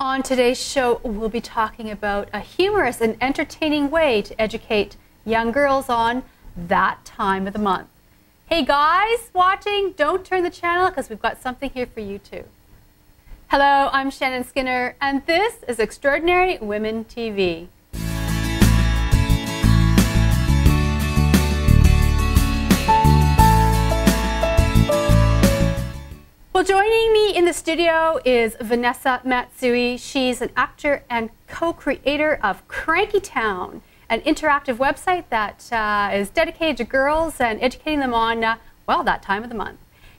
On today's show, we'll be talking about a humorous and entertaining way to educate young girls on that time of the month. Hey guys watching, don't turn the channel because we've got something here for you too. Hello, I'm Shannon Skinner, and this is Extraordinary Women TV. Well, joining me in the studio is Vanessa Matsui. She's an actor and co-creator of Cranky Town, an interactive website that is dedicated to girls and educating them on, well, that time of the month.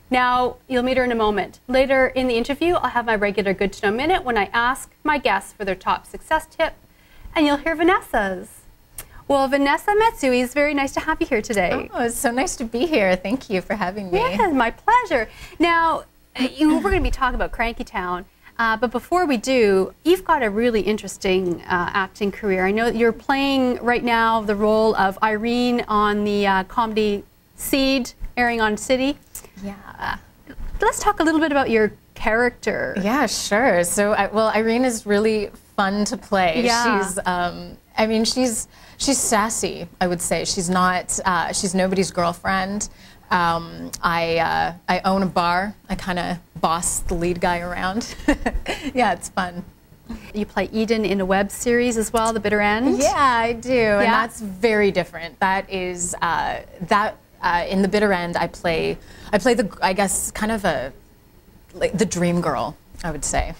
Now, you'll meet her in a moment. Later in the interview, I'll have my regular Good to Know Minute when I ask my guests for their top success tip, and you'll hear Vanessa's. Well, Vanessa Matsui, it's very nice to have you here today. Oh, it's so nice to be here. Thank you for having me. Yeah, my pleasure. Now, we're going to be talking about Cranky Town, but before we do, you've got a really interesting acting career. I know that you're playing right now the role of Irene on the comedy Seed, airing on City. Yeah. Let's talk a little bit about your character. Yeah, sure. So, well, Irene is really fun to play. Yeah. She's, I mean, she's sassy, I would say. She's not, she's nobody's girlfriend. I own a bar. I kind of boss the lead guy around. Yeah, it's fun. You play Eden in a web series as well, The Bitter End. Yeah, I do, Yeah. and that's very different. That is in The Bitter End, I play the, I guess, kind of like the dream girl, I would say.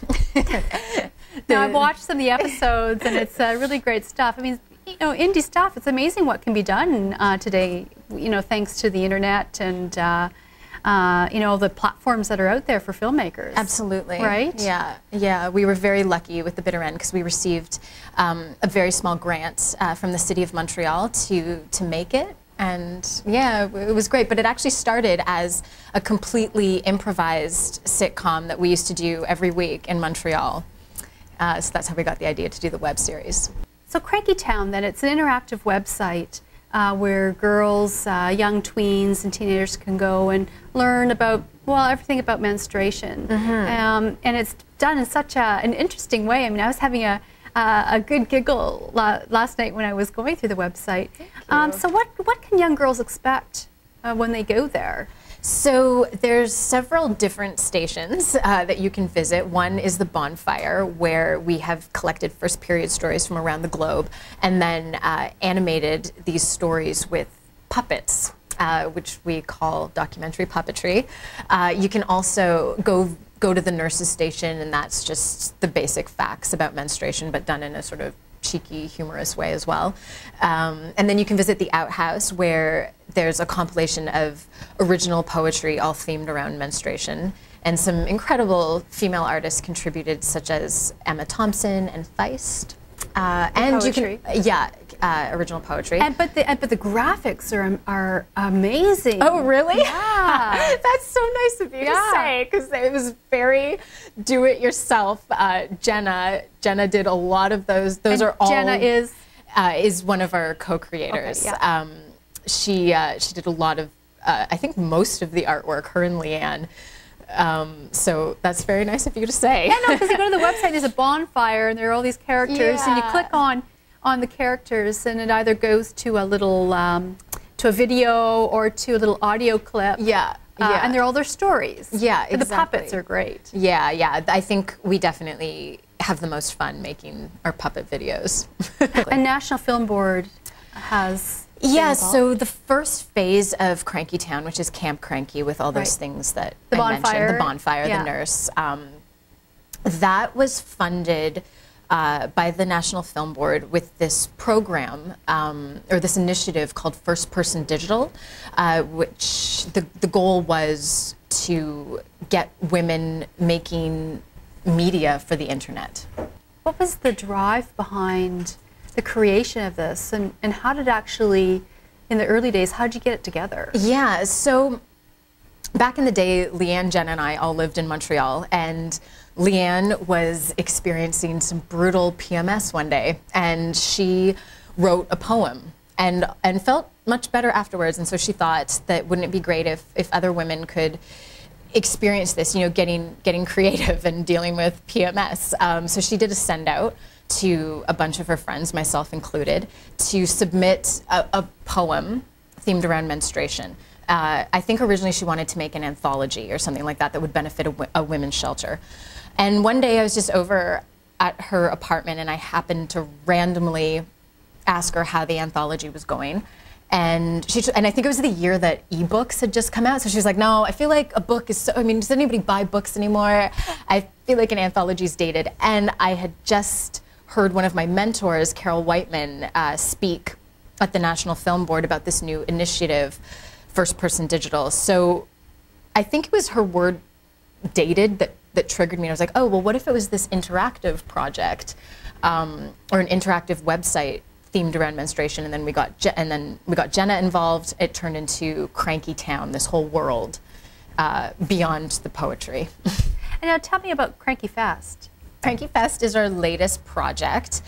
Now, I've watched some of the episodes, and it's really great stuff. I mean, you know, indie stuff, it's amazing what can be done today, you know, thanks to the internet and, you know, the platforms that are out there for filmmakers. Absolutely. Right? Yeah. Yeah. We were very lucky with The Bitter End because we received a very small grant from the City of Montreal to make it. And yeah, it was great. But it actually started as a completely improvised sitcom that we used to do every week in Montreal. So that's how we got the idea to do the web series. So Cranky Town, then, it's an interactive website where girls, young tweens and teenagers can go and learn about, well, everything about menstruation. Mm-hmm. And it's done in such an interesting way. I mean, I was having a good giggle last night when I was going through the website. So what can young girls expect when they go there? So there's several different stations that you can visit. One is the Bonfire, where we have collected first period stories from around the globe and then animated these stories with puppets, which we call documentary puppetry. You can also go to the nurses station, and that's just the basic facts about menstruation, but done in a sort of cheeky, humorous way as well. And then you can visit the Outhouse, where there's a compilation of original poetry all themed around menstruation. And some incredible female artists contributed, such as Emma Thompson and Feist. And poetry. You can, yeah, original poetry. But the graphics are amazing. Oh, really? Yeah. That's so nice of you to say, because it was very do-it-yourself. Jenna did a lot of those. Those are all. Jenna is one of our co-creators. Okay, yeah. She did a lot of, I think most of the artwork, her and Leanne. So that's very nice of you to say. Yeah, no, because you go to the website, there's a bonfire, and there are all these characters, and you Yeah. click on the characters, and it either goes to a little, to a video or to a little audio clip. Yeah, yeah. And they're all their stories. Yeah, exactly. And the puppets are great. Yeah, yeah. I think we definitely have the most fun making our puppet videos. And National Film Board has... Yeah, so the first phase of Cranky Town, which is Camp Cranky, with all those Right. things that The I mentioned, bonfire. the bonfire, Yeah. the nurse, that was funded by the National Film Board with this program, or this initiative called First Person Digital, which the goal was to get women making media for the internet. What was the drive behind the creation of this, and how did actually, in the early days, how did you get it together? Yeah, so back in the day, Leanne, Jen, and I all lived in Montreal, and Leanne was experiencing some brutal PMS one day, and she wrote a poem and felt much better afterwards. And so she thought that wouldn't it be great if other women could experienced this, getting creative and dealing with PMS. So she did a send out to a bunch of her friends, myself included, to submit a poem themed around menstruation. I think originally she wanted to make an anthology or something like that that would benefit a women's shelter. And one day I was just over at her apartment and I happened to randomly ask her how the anthology was going. And I think it was the year that ebooks had just come out. So she was like, no, I feel like a book is so, I mean, does anybody buy books anymore? I feel like an anthology's dated. And I had just heard one of my mentors, Carol Whiteman, speak at the National Film Board about this new initiative, First Person Digital. So I think it was her word dated that triggered me. I was like, oh, well, what if it was this interactive project or an interactive website themed around menstruation? And then we got Jenna involved. It turned into Cranky Town, this whole world beyond the poetry. And now tell me about Cranky Fest. Cranky Fest is our latest project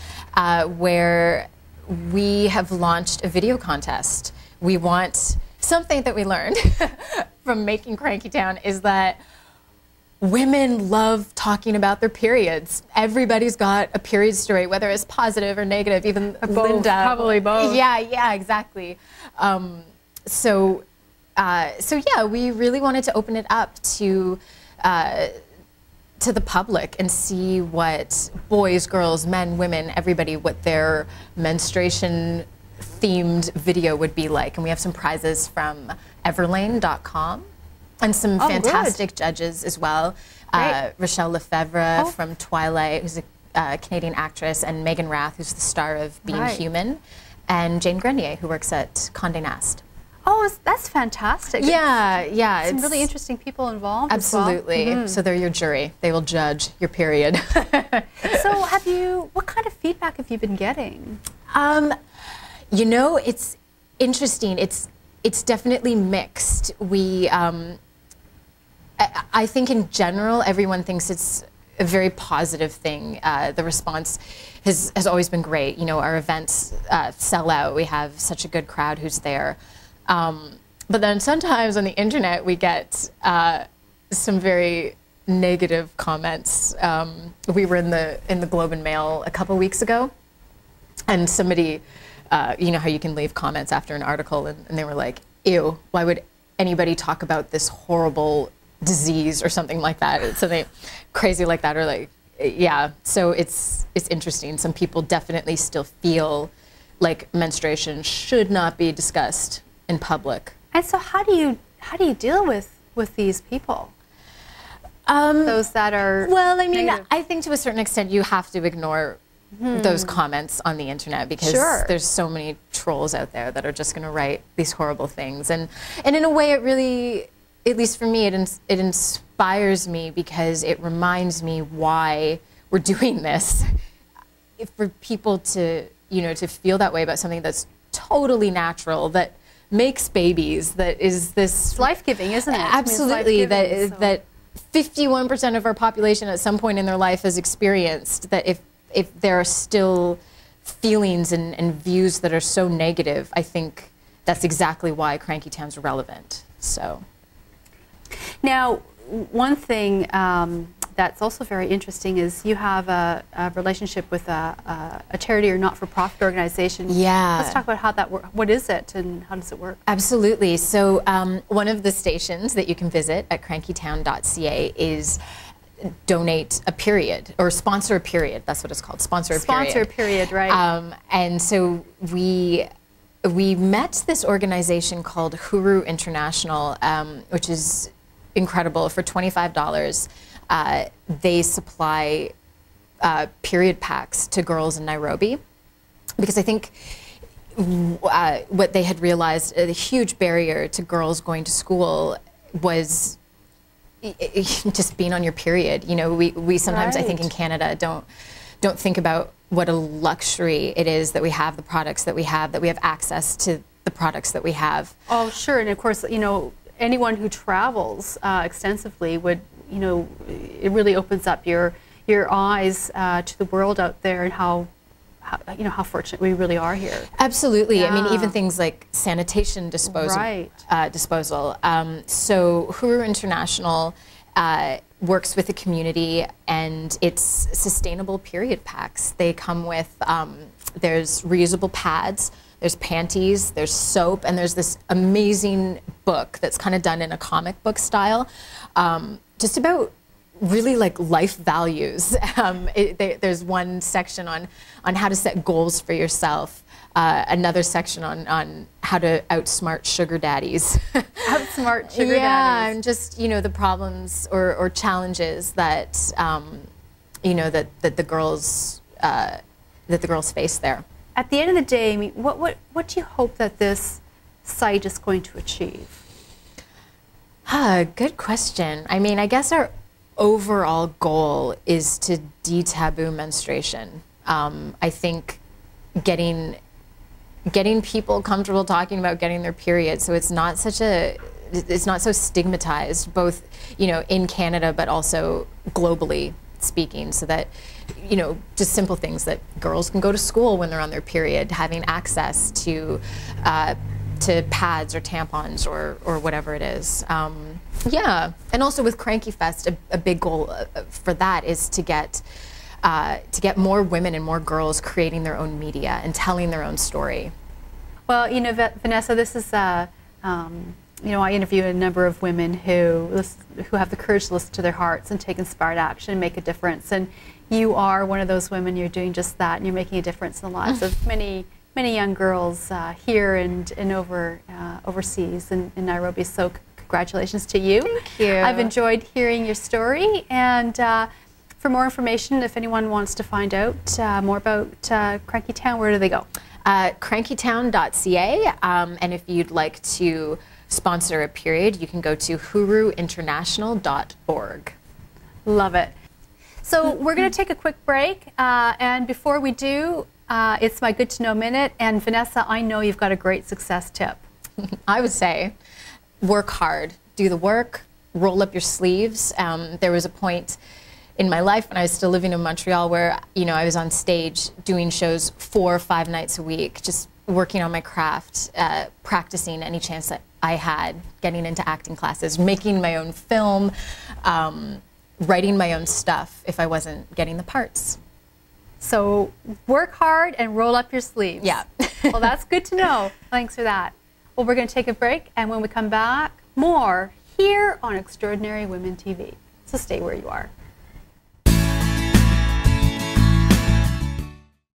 where we have launched a video contest. We want something that we learned from making Cranky Town is that women love talking about their periods. Everybody's got a period story, whether it's positive or negative, even both, Linda. Probably both. Yeah, exactly. So yeah, we really wanted to open it up to the public and see what boys, girls, men, women, everybody, what their menstruation themed video would be like. And we have some prizes from everlane.com and some fantastic judges as well. Rochelle Lefevre from Twilight, who's a Canadian actress, and Megan Rath, who's the star of Being Human, and Jane Grenier, who works at Condé Nast. Oh, that's fantastic. Yeah. Some really interesting people involved. Absolutely. As well. So they're your jury. They will judge your period. So what kind of feedback have you been getting? You know, it's interesting. It's definitely mixed. I think in general, everyone thinks it's a very positive thing. The response has always been great. You know, our events sell out. We have such a good crowd who's there. But then sometimes on the internet we get some very negative comments. We were in the Globe and Mail a couple weeks ago, and somebody, you know how you can leave comments after an article, and they were like, "Ew, why would anybody talk about this horrible disease," or something like that. It's something crazy like that, or like, yeah. So it's interesting. Some people definitely still feel like menstruation should not be discussed in public. And so how do you deal with these people? Those that are well, I mean, negative. I think to a certain extent you have to ignore those comments on the internet because there's so many trolls out there that are just going to write these horrible things, and in a way it really, at least for me, it inspires me because it reminds me why we're doing this. For people to, you know, to feel that way about something that's totally natural, that makes babies, that is this... It's life-giving, isn't it? Absolutely, that 51% of our population at some point in their life has experienced, that if there are still feelings and views that are so negative, I think that's exactly why Cranky Town's relevant, so... Now, one thing that's also very interesting is you have a relationship with a charity or not-for-profit organization. Yeah. Let's talk about how that works. What is it and how does it work? Absolutely. So one of the stations that you can visit at crankytown.ca is donate a period, or sponsor a period. That's what it's called, sponsor a period. Sponsor a period, right. And so we met this organization called Huru International, which is incredible. For $25, they supply period packs to girls in Nairobi, because I think what they had realized, a huge barrier to girls going to school was just being on your period. You know, we sometimes, I think in Canada, don't think about what a luxury it is that we have the products that we have access to the products that we have. Oh, sure. And of course, you know, anyone who travels extensively would, you know, it really opens up your eyes to the world out there and how how fortunate we really are here. Absolutely. Yeah. I mean, even things like sanitation disposal. Right. So Huru International works with the community, and it's sustainable period packs. They come with, there's reusable pads, there's panties, there's soap, and there's this amazing book that's kind of done in a comic book style, just about really like life values. There's one section on how to set goals for yourself, another section on how to outsmart sugar daddies. Outsmart sugar yeah, daddies. and just, you know, the problems or challenges that, you know, that the girls face there. At the end of the day, I mean, what do you hope that this site is going to achieve? Good question. I mean, I guess our overall goal is to de-taboo menstruation. I think getting people comfortable talking about getting their period, so it's not so stigmatized, both, you know, in Canada but also globally speaking, so that, you know, just simple things that girls can go to school when they're on their period, having access to pads or tampons or whatever it is. Yeah, and also with Cranky Fest, a big goal for that is to get more women and more girls creating their own media and telling their own story. Well, you know, Vanessa, this is, you know, I interview a number of women who have the courage to listen to their hearts and take inspired action and make a difference. And you are one of those women. You're doing just that, and you're making a difference in the lives of many young girls here and overseas in Nairobi. So congratulations to you. Thank you. I've enjoyed hearing your story, and for more information, if anyone wants to find out more about Cranky Town, where do they go? Crankytown.ca, and if you'd like to sponsor a period, you can go to huruinternational.org. Love it. So we're going to take a quick break, and before we do, it's my Good to Know Minute, and Vanessa, I know you've got a great success tip. I would say work hard, do the work, roll up your sleeves. There was a point in my life when I was still living in Montreal where, you know, I was on stage doing shows 4 or 5 nights a week, just working on my craft, practicing any chance that I had, getting into acting classes, making my own film, writing my own stuff if I wasn't getting the parts. So work hard and roll up your sleeves. Yeah. Well, that's good to know. Thanks for that. Well, we're going to take a break, and when we come back, more here on Extraordinary Women TV. So stay where you are.